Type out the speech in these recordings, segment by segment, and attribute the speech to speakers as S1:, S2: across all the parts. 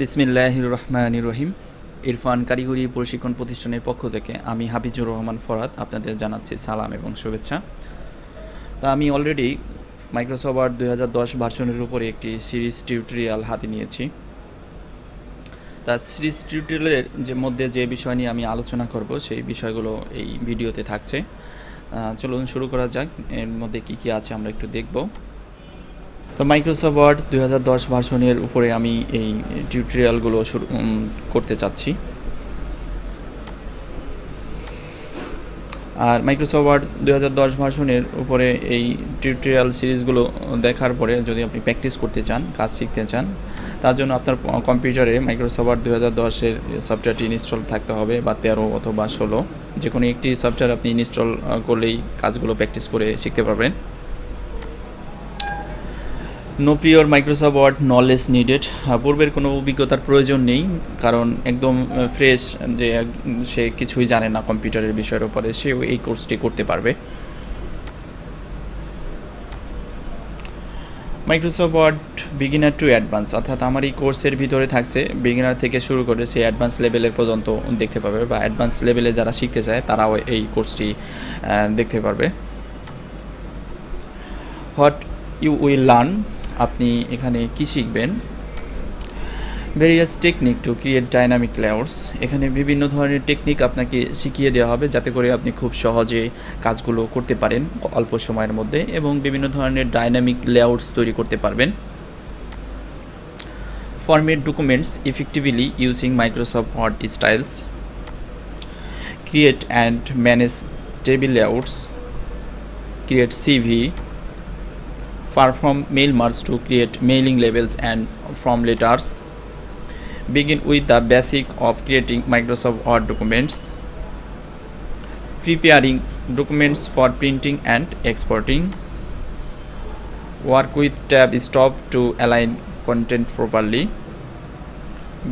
S1: বিসমিল্লাহির রহমানির রহিম। ইরফান কারিগরি প্রশিক্ষণ প্রতিষ্ঠানের পক্ষ থেকে আমি হাফিজুর রহমান ফরাদ আপনাদের জানাচ্ছি সালাম এবং শুভেচ্ছা। তা আমি অলরেডি মাইক্রোসফট ওয়ার্ড 2010 ভার্সনের উপরে একটি সিরিজ টিউটোরিয়াল হাতে নিয়েছি। তা সিরিজ টিউটোরিয়ালের মধ্যে যে বিষয় নিয়ে আমি আলোচনা করব সেই বিষয়গুলো এই ভিডিওতে থাকছে। চলুন শুরু করা যাক। এর মধ্যে কি কি আছে আমরা একটু দেখব। তো মাইক্রোসফট ওয়ার্ড 2010 ভার্সনের উপরে আমি এই টিউটোরিয়ালগুলো শুরু করতে চাচ্ছি। আর মাইক্রোসফট ওয়ার্ড 2010 ভার্সনের উপরে এই টিউটোরিয়াল সিরিজগুলো দেখার পরে যদি আপনি প্র্যাকটিস করতে চান, কাজ শিখতে চান, তার জন্য আপনার কম্পিউটারে মাইক্রোসফট ওয়ার্ড 2010-এর সফটওয়্যারটি ইনস্টল থাকতে হবে, বা 13 অথবা 16 যে কোনো একটি সফটওয়্যার আপনি ইনস্টল করলেই কাজগুলো প্র্যাকটিস করে শিখতে পারবেন। নো প্রিয়র মাইক্রোসফট ওয়ার্ড নলেজ নিডেড। পূর্বের কোনো অভিজ্ঞতার প্রয়োজন নেই, কারণ একদম ফ্রেশ যে সে কিছুই জানে না কম্পিউটারের বিষয়ের উপরে, সেও এই কোর্সটি করতে পারবে। Microsoft Word beginner to advance, অর্থাৎ আমার এই কোর্সের ভিতরে থাকছে বিগিনার থেকে শুরু করে সে অ্যাডভান্স লেভেলের পর্যন্ত দেখতে পাবে, বা অ্যাডভান্স লেভেলে যারা শিখতে চায় তারাও এই কোর্সটি দেখতে পারবে। হোয়াট ইউ উইল লার্ন, আপনি এখানে কি শিখবেন। Various technique to create dynamic layouts, এখানে বিভিন্ন ধরনের টেকনিক আপনাকে শিখিয়ে দেওয়া হবে যাতে করে আপনি খুব সহজে কাজগুলো করতে পারেন অল্প সময়ের মধ্যে, এবং বিভিন্ন ধরনের ডাইনামিক লেআউটস তৈরি করতে পারবেন। Format documents effectively using Microsoft Word styles. Create and manage table layouts. Create CV. Perform mail merge to create mailing labels and form letters. Begin with the basic of creating Microsoft Word documents. Preparing documents for printing and exporting. Work with tab stop to align content properly.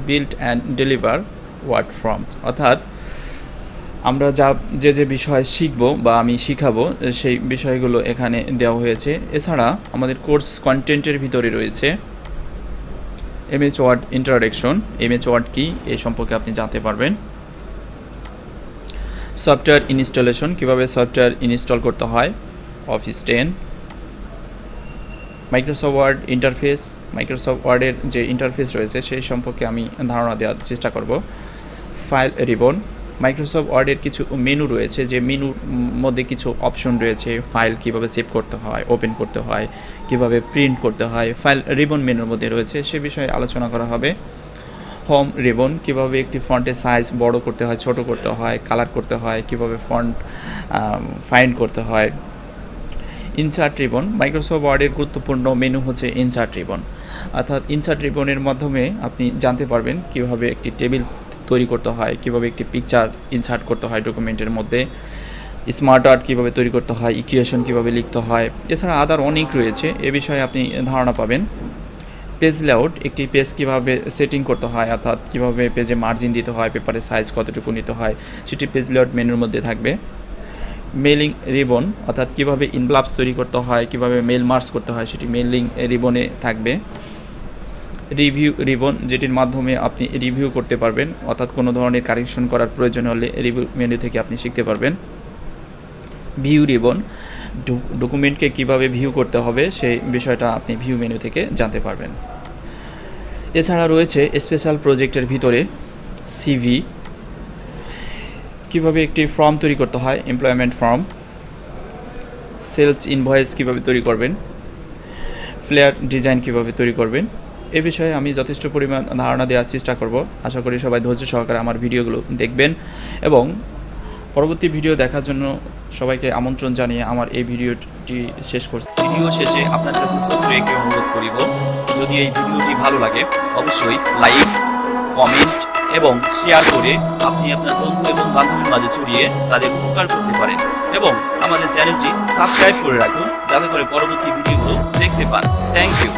S1: Build and deliver Word forms, অর্থাৎ আমরা যে বিষয় শিখব বা আমি শিখাবো সেই বিষয়গুলো এখানে দেওয়া হয়েছে। এছাড়া আমাদের কোর্স কন্টেন্টের ভিতরে রয়েছে MS Word introduction, MS Word কি এই সম্পর্কে আপনি জানতে পারবেন। সফটওয়্যার ইনস্টলেশন, কিভাবে সফটওয়্যার ইনস্টল করতে হয় Office 10। Microsoft Word interface, Microsoft ওয়ার্ডের যে ইন্টারফেস রয়েছে সেই সম্পর্কে আমি ধারণা দেওয়ার চেষ্টা করব। ফাইল রিবন, মাইক্রোসফট ওয়ার্ডের কিছু মেনু রয়েছে, যে মেনুর মধ্যে কিছু অপশন রয়েছে, ফাইল কিভাবে সেভ করতে হয়, ওপেন করতে হয়, কিভাবে প্রিন্ট করতে হয়, ফাইল রিবন মেনুর মধ্যে রয়েছে, সে বিষয়ে আলোচনা করা হবে। হোম রিবন, কিভাবে একটি ফন্টের সাইজ বড় করতে হয়, ছোট করতে হয়, কালার করতে হয়, কিভাবে ফন্ট ফাইন্ড করতে হয়। ইনসার্ট রিবন, মাইক্রোসফট ওয়ার্ডের গুরুত্বপূর্ণ মেনু হচ্ছে ইনসার্ট রিবন, অর্থাৎ ইনসার্ট রিবনের মাধ্যমে আপনি জানতে পারবেন কিভাবে একটি টেবিল তৈরি করতে হয়, কিভাবে একটি পিকচার ইনসার্ট করতে হয় ডকুমেন্টের মধ্যে, স্মার্ট আর্ট কীভাবে তৈরি করতে হয়, ইকুয়েশন কীভাবে লিখতে হয়, এছাড়া আদার অনেক রয়েছে, এ বিষয়ে আপনি ধারণা পাবেন। পেজ লেআউট, একটি পেজ কীভাবে সেটিং করতে হয়, অর্থাৎ কীভাবে পেজে মার্জিন দিতে হয়, পেপারের সাইজ কতটুকু নিতে হয়, সেটি পেজ লেআউট মেনুর মধ্যে থাকবে। মেইলিং রিবন, অর্থাৎ কীভাবে ইনভ্লপস তৈরি করতে হয়, কীভাবে মেইল মার্জ করতে হয়, সেটি মেইলিং রিবনে থাকবে। রিভিউ রিবন, যেটির মাধ্যমে আপনি রিভিউ করতে পারবেন, অর্থাৎ কোনো ধরনের কারেকশন করার প্রয়োজন হলে রিভিউ মেনু থেকে আপনি শিখতে পারবেন। ভিউ রিবন, ডকুমেন্টকে কিভাবে ভিউ করতে হবে সেই বিষয়টা আপনি ভিউ মেনু থেকে জানতে পারবেন। এছাড়া রয়েছে স্পেশাল প্রজেক্টের ভিতরে সিভি, কিভাবে একটি ফর্ম তৈরি করতে হয়, এমপ্লয়মেন্ট ফর্ম। সেলস ইনভয়েস কিভাবে তৈরি করবেন, ফ্লেয়ার ডিজাইন কিভাবে তৈরি করবেন, এ বিষয়ে আমি যথেষ্ট পরিমাণ ধারণা দেওয়ার চেষ্টা করব। আশা করি সবাই ধৈর্য সহকারে আমার ভিডিওগুলো দেখবেন, এবং পরবর্তী ভিডিও দেখার জন্য সবাইকে আমন্ত্রণ জানিয়ে আমার এই ভিডিওটি শেষ করছি। ভিডিও শেষে আপনার কাছে ছোট্ট একটি অনুরোধ করিব, যদি এই ভিডিওটি ভালো লাগে অবশ্যই লাইক, কমেন্ট এবং শেয়ার করে আপনি আপনার বন্ধু এবং বান্ধবীর মাঝে ছড়িয়ে তাদের উপকার করতে পারেন, এবং আমাদের চ্যানেলটি সাবস্ক্রাইব করে রাখুন যাতে করে পরবর্তী ভিডিওগুলো দেখতে পান। Thank you.